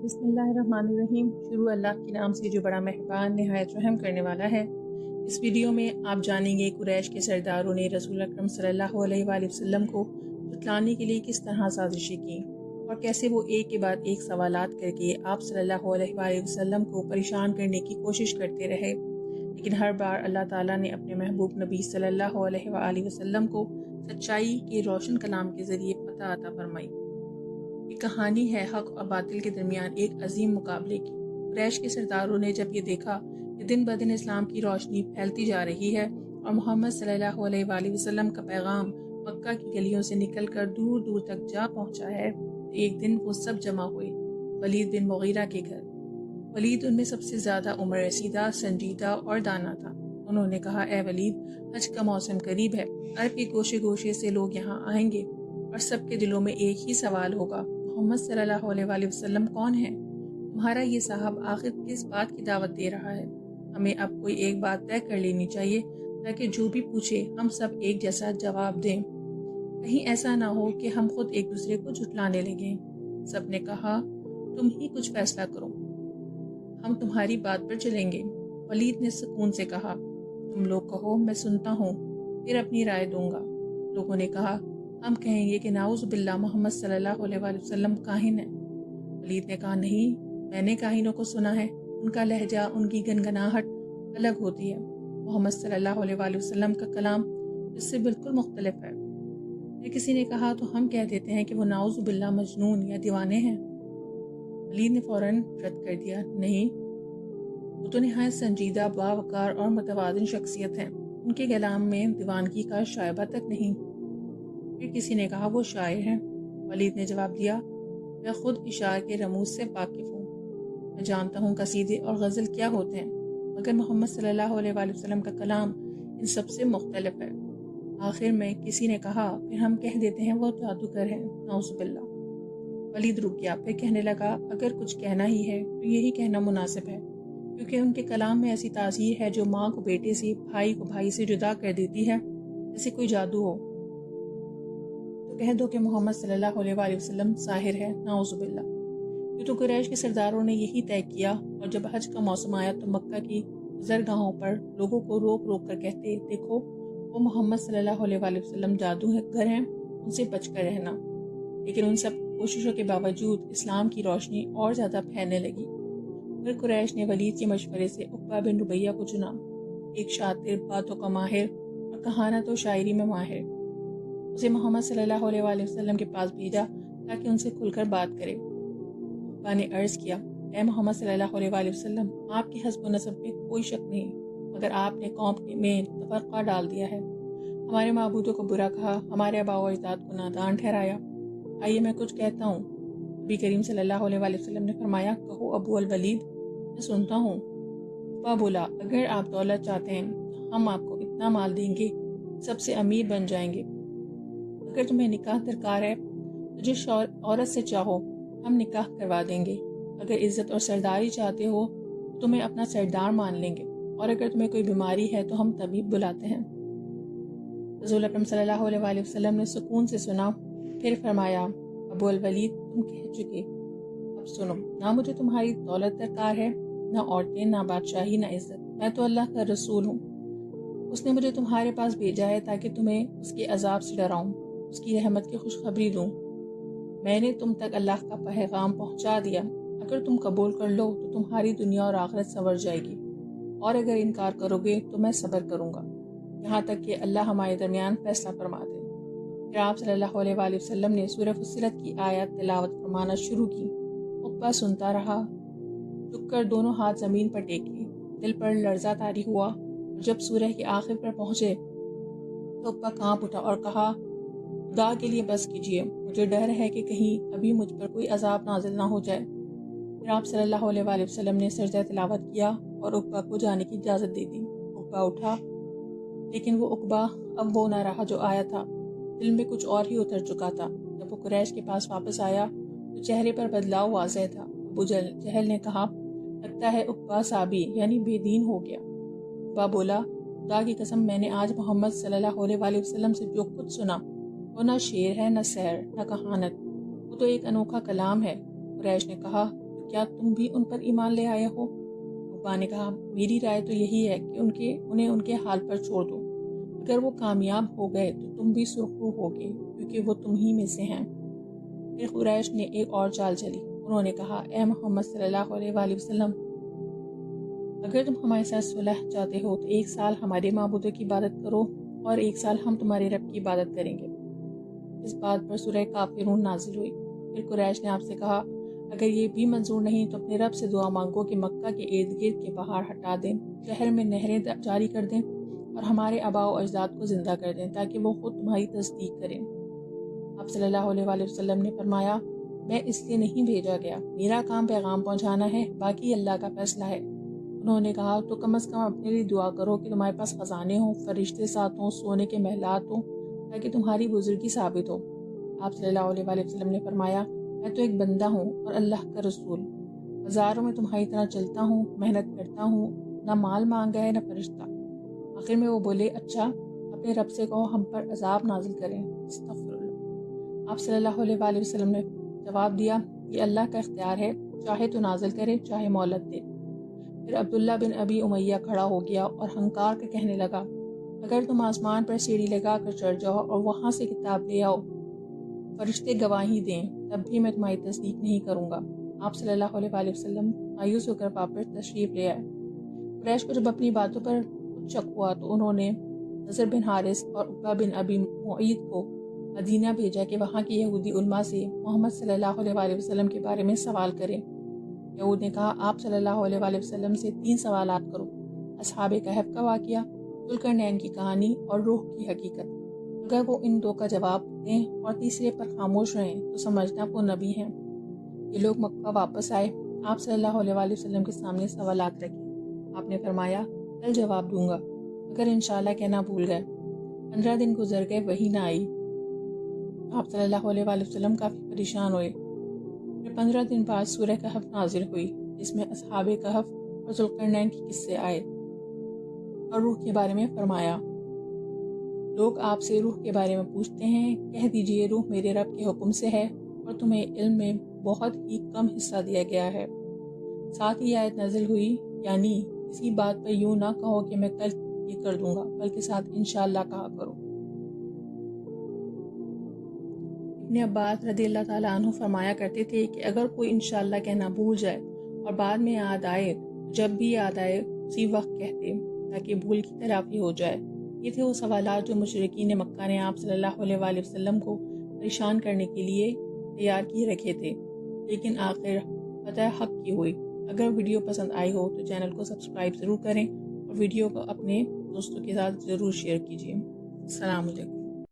بسم اللہ الرحمن الرحیم۔ شروع اللہ کے نام سے جو بڑا مہربان نہایت رحم کرنے والا ہے۔ اس ویڈیو میں آپ جانیں گے قریش کے سرداروں نے رسول اکرم صلی اللہ علیہ وآلہ وسلم کو جھٹلانے کے لیے کس طرح سازشیں کی اور کیسے وہ ایک کے بعد ایک سوالات کر کے آپ صلی اللہ علیہ وآلہ وسلم کو پریشان کرنے کی کوشش کرتے رہے، لیکن ہر بار اللہ تعالیٰ نے اپنے محبوب نبی صلی اللہ علیہ وآلہ وسلم کو سچائی کے روشن کلام کے ذریعے فتح عطا فرمائی۔ یہ کہانی ہے حق اور باطل کے درمیان ایک عظیم مقابلے کی۔ قریش کے سرداروں نے جب یہ دیکھا کہ دن بدن اسلام کی روشنی پھیلتی جا رہی ہے اور محمد صلی اللہ علیہ وآلہ وسلم کا پیغام مکہ کی گلیوں سے نکل کر دور دور تک جا پہنچا ہے، تو ایک دن وہ سب جمع ہوئے ولید بن مغیرہ کے گھر۔ ولید ان میں سب سے زیادہ عمر رسیدہ، سنجیدہ اور دانا تھا۔ انہوں نے کہا، اے ولید، حج کا موسم قریب ہے، عرب کے گوشے گوشے سے لوگ یہاں آئیں گے اور سب کے دلوں میں ایک ہی سوال ہوگا، محمد صلی اللہ علیہ وآلہ وسلم کون ہے؟ تمہارا یہ صاحب آخر کس بات کی دعوت دے رہا ہے؟ ہمیں اب کوئی ایک بات طے کر لینی چاہیے تاکہ جو بھی پوچھے ہم سب ایک جیسا جواب دیں، کہیں ایسا نہ ہو کہ ہم خود ایک دوسرے کو جھٹلانے لگیں۔ سب نے کہا، تم ہی کچھ فیصلہ کرو، ہم تمہاری بات پر چلیں گے۔ ولید نے سکون سے کہا، تم لوگ کہو، میں سنتا ہوں، پھر اپنی رائے دوں گا۔ لوگوں نے کہا، ہم کہیں گے کہ نعوذ باللہ محمد صلی اللہ علیہ وآلہ وسلم کاہن ہے۔ ولید نے کہا، نہیں، میں نے کاہنوں کو سنا ہے، ان کا لہجہ، ان کی گنگناہٹ الگ ہوتی ہے۔ محمد صلی اللہ علیہ وآلہ وسلم کا کلام اس سے بالکل مختلف ہے۔ پھر کسی نے کہا، تو ہم کہہ دیتے ہیں کہ وہ نعوذ باللہ مجنون یا دیوانے ہیں۔ ولید نے فوراً رد کر دیا، نہیں، وہ تو نہایت سنجیدہ، باوقار اور متوازن شخصیت ہیں، ان کے کلام میں دیوانگی کا شائبہ تک نہیں۔ پھر کسی نے کہا، وہ شاعر ہیں۔ ولید نے جواب دیا، میں خود اشعار کے رموز سے واقف ہوں، میں جانتا ہوں قصیدے اور غزل کیا ہوتے ہیں، مگر محمد صلی اللہ علیہ وآلہ وسلم کا کلام ان سب سے مختلف ہے۔ آخر میں کسی نے کہا، پھر ہم کہہ دیتے ہیں وہ جادوگر ہیں، نعوذ باللہ۔ ولید رک گیا، پھر کہنے لگا، اگر کچھ کہنا ہی ہے تو یہی کہنا مناسب ہے، کیونکہ ان کے کلام میں ایسی تاثیر ہے جو ماں کو بیٹے سے، بھائی کو بھائی سے جدا کر دیتی ہے، جیسے کوئی جادو ہو۔ تو کہہ دو کہ محمد صلی اللہ علیہ وآلہ وسلم ساحر ہے، نعوذ باللہ۔ یہ تو قریش کے سرداروں نے یہی طے کیا، اور جب حج کا موسم آیا تو مکہ کی گزرگاہوں پر لوگوں کو روک روک کر کہتے، دیکھو، وہ محمد صلی اللہ علیہ وآلہ وسلم جادوگر ہیں، ان سے بچ کر رہنا۔ لیکن ان سب کوششوں کے باوجود اسلام کی روشنی اور زیادہ پھیلنے لگی۔ پھر قریش نے ولید کے مشورے سے عقبہ بن ربیہ کو چنا، ایک شاطر، باتوں کا ماہر اور کہانت و شاعری میں ماہر۔ اسے محمد صلی اللہ علیہ وآلہ وسلم کے پاس بھیجا تاکہ ان سے کھل کر بات کرے۔ عقبہ نے عرض کیا، اے محمد صلی اللہ علیہ وآلہ وسلم، آپ کی حسب و نسب میں کوئی شک نہیں، مگر آپ نے قوم میں تفرقہ ڈال دیا ہے، ہمارے معبودوں کو برا کہا، ہمارے آباء و اجداد کو نادان ٹھہرایا۔ آئیے میں کچھ کہتا ہوں۔ نبی کریم صلی اللہ علیہ وآلہ وسلم نے فرمایا، کہو ابو الولید، میں سنتا ہوں۔ عقبہ بولا، اگر آپ دولت چاہتے ہیں تو ہم آپ کو اتنا مال دیں گے، سب سے امیر بن جائیں گے۔ اگر تمہیں نکاح درکار ہے تو جس عورت سے چاہو ہم نکاح کروا دیں گے۔ اگر عزت اور سرداری چاہتے ہو تو تمہیں اپنا سردار مان لیں گے، اور اگر تمہیں کوئی بیماری ہے تو ہم طبیب بلاتے ہیں۔ رسول اکرم صلی اللہ علیہ وآلہ وسلم نے سکون سے سنا، پھر فرمایا، ابو الولید، تم کہہ چکے، اب سنو، نہ مجھے تمہاری دولت درکار ہے، نہ عورتیں، نہ بادشاہی، نہ عزت، میں تو اللہ کا رسول ہوں۔ اس نے مجھے تمہارے پاس بھیجا ہے تاکہ تمہیں اس کے عذاب سے ڈراؤں، اس کی رحمت کی خوشخبری دوں۔ میں نے تم تک اللہ کا پیغام پہنچا دیا، اگر تم قبول کر لو تو تمہاری دنیا اور آخرت سنور جائے گی، اور اگر انکار کرو گے تو میں صبر کروں گا، یہاں تک کہ اللہ ہمارے درمیان فیصلہ فرما دے۔ پھر آپ صلی اللہ علیہ وآلہ وسلم نے سورہ فصلت کی آیات تلاوت فرمانا شروع کی۔ عقبہ سنتا رہا، جھک کر دونوں ہاتھ زمین پر ٹیکے، دل پر لرزہ طاری ہوا، اور جب سورہ کے آخر پر پہنچے تو عقبہ کانپ اٹھا اور کہا، خدا کے لیے بس کیجیے، مجھے ڈر ہے کہ کہیں ابھی مجھ پر کوئی عذاب نازل نہ ہو جائے۔ پھر آپ صلی اللہ علیہ وآلہ وسلم نے سجدہ تلاوت کیا اور عقبہ کو جانے کی اجازت دے دی۔ عقبہ اٹھا، لیکن وہ عقبہ اب وہ نہ رہا جو آیا تھا، دل میں کچھ اور ہی اتر چکا تھا۔ جب وہ قریش کے پاس واپس آیا تو چہرے پر بدلاؤ واضح تھا۔ ابو جہل نے کہا، لگتا ہے عقبہ صابی یعنی بے دین ہو گیا۔ عقبہ بولا، خدا کی قسم، میں نے آج محمد صلی اللہ علیہ وآلہ وسلم سے جو کچھ سنا وہ نہ شعر ہے، نہ سحر، نہ کہانت، وہ تو ایک انوکھا کلام ہے۔ قریش نے کہا، تو کیا تم بھی ان پر ایمان لے آئے ہو؟ عقبہ نے کہا میری رائے تو یہی ہے کہ انہیں ان کے حال پر چھوڑ دو، اگر وہ کامیاب ہو گئے تو تم بھی سرخرو ہوگے کیونکہ وہ تم ہی میں سے ہیں۔ پھر قریش نے ایک اور چال چلی، انہوں نے کہا اے محمد صلی اللہ علیہ وآلہ وسلم، اگر تم ہمارے ساتھ صلح چاہتے ہو تو ایک سال ہمارے معبودوں کی عبادت کرو اور ایک سال ہم تمہارے رب کی عبادت کریں گے۔ اس بات پر سورہ کافرون نازل ہوئی۔ پھر قریش نے آپ سے کہا اگر یہ بھی منظور نہیں تو اپنے رب سے دعا مانگو کہ مکہ کے ارد گرد کے پہاڑ ہٹا دیں، شہر میں نہریں جاری کر دیں اور ہمارے آباء و اجداد کو زندہ کر دیں تاکہ وہ خود تمہاری تصدیق کریں۔ آپ صلی اللہ علیہ وآلہ وسلم نے فرمایا میں اس لیے نہیں بھیجا گیا، میرا کام پیغام پہنچانا ہے، باقی اللہ کا فیصلہ ہے۔ انہوں نے کہا تو کم از کم اپنے لیے دعا کرو کہ تمہارے پاس خزانے ہوں، فرشتے ساتھ ہوں، سونے کے محلات ہوں تاکہ تمہاری بزرگی ثابت ہو۔ آپ صلی اللہ علیہ وآلہ وسلم نے فرمایا میں تو ایک بندہ ہوں اور اللہ کا رسول، ہزاروں میں تمہاری طرح چلتا ہوں، محنت کرتا ہوں، نہ مال مانگا ہے نہ فرشتہ۔ آخر میں وہ بولے اچھا اپنے رب سے کہو ہم پر عذاب نازل کریں۔ استغفر اللہ۔ آپ صلی اللہ علیہ وآلہ وسلم نے جواب دیا یہ اللہ کا اختیار ہے، چاہے تو نازل کرے چاہے مہلت دے۔ پھر عبداللہ بن ابی امیہ کھڑا ہو گیا اور ہنکار کر کہنے لگا اگر تم آسمان پر سیڑھی لگا کر چڑھ جاؤ اور وہاں سے کتاب لے آؤ، فرشتے گواہی دیں، تب بھی میں تمہاری تصدیق نہیں کروں گا۔ آپ صلی اللہ علیہ وآلہ وسلم مایوس ہو کر واپس تشریف لے آئے۔ قریش کو جب اپنی باتوں پر کچھ شک ہوا تو انہوں نے نضر بن حارث اور عقبہ بن ابی معیط کو مدینہ بھیجا کہ وہاں کے یہودی علماء سے محمد صلی اللہ علیہ وآلہ وسلم کے بارے میں سوال کریں۔ یہود نے کہا آپ صلی اللہ علیہ وآلہ وسلم سے 3 سوالات کرو، اصحاب کہف کا واقعہ، ذوالقرنین کی کہانی اور روح کی حقیقت۔ اگر وہ ان 2 کا جواب دیں اور تیسرے پر خاموش رہیں تو سمجھنا وہ نبی ہیں۔ یہ لوگ مکہ واپس آئے، آپ صلی اللہ علیہ وآلہ وسلم کے سامنے سوالات رکھے۔ آپ نے فرمایا کل جواب دوں گا، اگر انشاءاللہ کہنا بھول گئے۔ 15 دن گزر گئے، وہی نہ آئی۔ آپ صلی اللہ علیہ وآلہ وسلم کافی پریشان ہوئے۔ پھر 15 دن بعد سورہ کہف نازل ہوئی جس میں اصحاب کہف اور ذوالقرنین کے قصے آئے اور روح کے بارے میں فرمایا لوگ آپ سے روح کے بارے میں پوچھتے ہیں، کہہ دیجئے روح میرے رب کے حکم سے ہے اور تمہیں علم میں بہت ہی کم حصہ دیا گیا ہے۔ ساتھ ہی آیت نازل ہوئی یعنی کسی بات پر یوں نہ کہو کہ میں کل یہ کر دوں گا، بلکہ ساتھ انشاءاللہ کہا کرو۔ ابن عباس رضی اللہ تعالیٰ عنہ فرمایا کرتے تھے کہ اگر کوئی انشاءاللہ کہنا بھول جائے اور بعد میں یاد آئے، جب بھی یاد آئے اسی وقت کہتے تاکہ بھول کی تلافی ہو جائے۔ یہ تھے وہ سوالات جو مشرکین مکہ نے آپ صلی اللہ علیہ وآلہ وسلم کو پریشان کرنے کے لیے تیار کیے رکھے تھے، لیکن آخر فتح حق کی ہوئی۔ اگر ویڈیو پسند آئی ہو تو چینل کو سبسکرائب ضرور کریں اور ویڈیو کو اپنے دوستوں کے ساتھ ضرور شیئر کیجیے۔ السلام علیکم۔